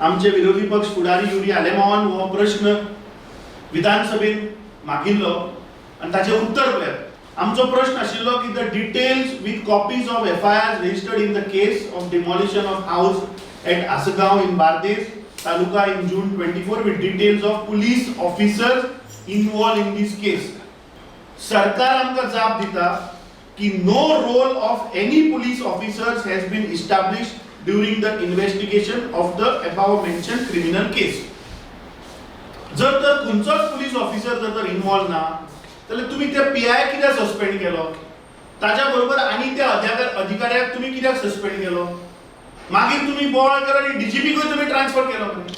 आमचे विरोधी पक्ष फुडारी युरी आलेमावान हो प्रश्न विधानसभेत मागिल्लो आणि ताचे उत्तर पळयात. आमचो प्रश्न आशिल्लो की the details with copies of FIRs registered in the case of demolition of house at Asagaon in Bardes Taluka in June 24 with details of police officers involved in this case. सरकार आमकां जाप दिता की no role of any police officers has been established during the investigation of the above mentioned criminal case. जर तर खंयचोच police officer जर involve ना जाल्यार तुम्ही त्या PI कित्याक सस्पेंड केलो, ताच्या बरोबर आनी त्या अधिकाऱ्याक तुम्ही कित्याक सस्पेंड केलो, मागीर तुम्ही बोवाळकर आणि DGPकूय तुम्ही ट्रान्सफर केलो मरे,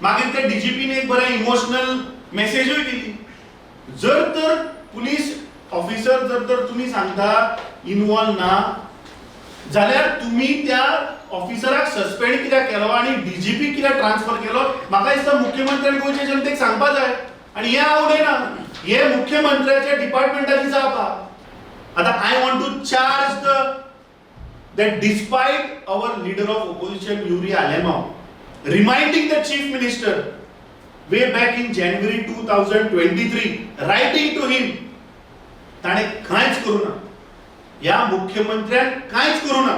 मागीर त्या DGPने एक बरें इमोशनल मेसेजूय दिली. जर तर पुलीस ऑफिसर जर तर तुम्ही सांगता इन्वॉल्व ना जाल्यार तुम्ही त्या ऑफिसराक सस्पेंड कित्याक केलो आणि DGP कित्याक ट्रान्सफर केलो, म्हाका दिसता मुख्यमंत्र्यान गोंयच्या जनतेक सांगपा जाय. आणि हे आवडेना, हे मुख्यमंत्र्याच्या डिपार्टमेंटाची जाप आहा. आता I want to charge that despite our leader of opposition Yuri Alemao reminding the chief minister way back in January 2023 writing to him ताणे कांयच करू ना, या मुख्यमंत्र्यान कांयच करू ना.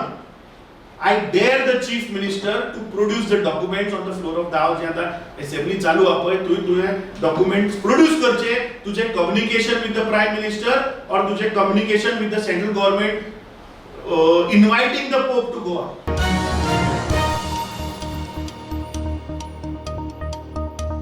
I dare the chief minister to produce the documents on the floor of the house. जे आता असेंब्ली चालू आहा पळय, तुवें डॉक्युमेंट्स प्रोड्यूस करचे, तुझे communication with the prime minister और तुझे communication with the central government inviting the Pope to Goa.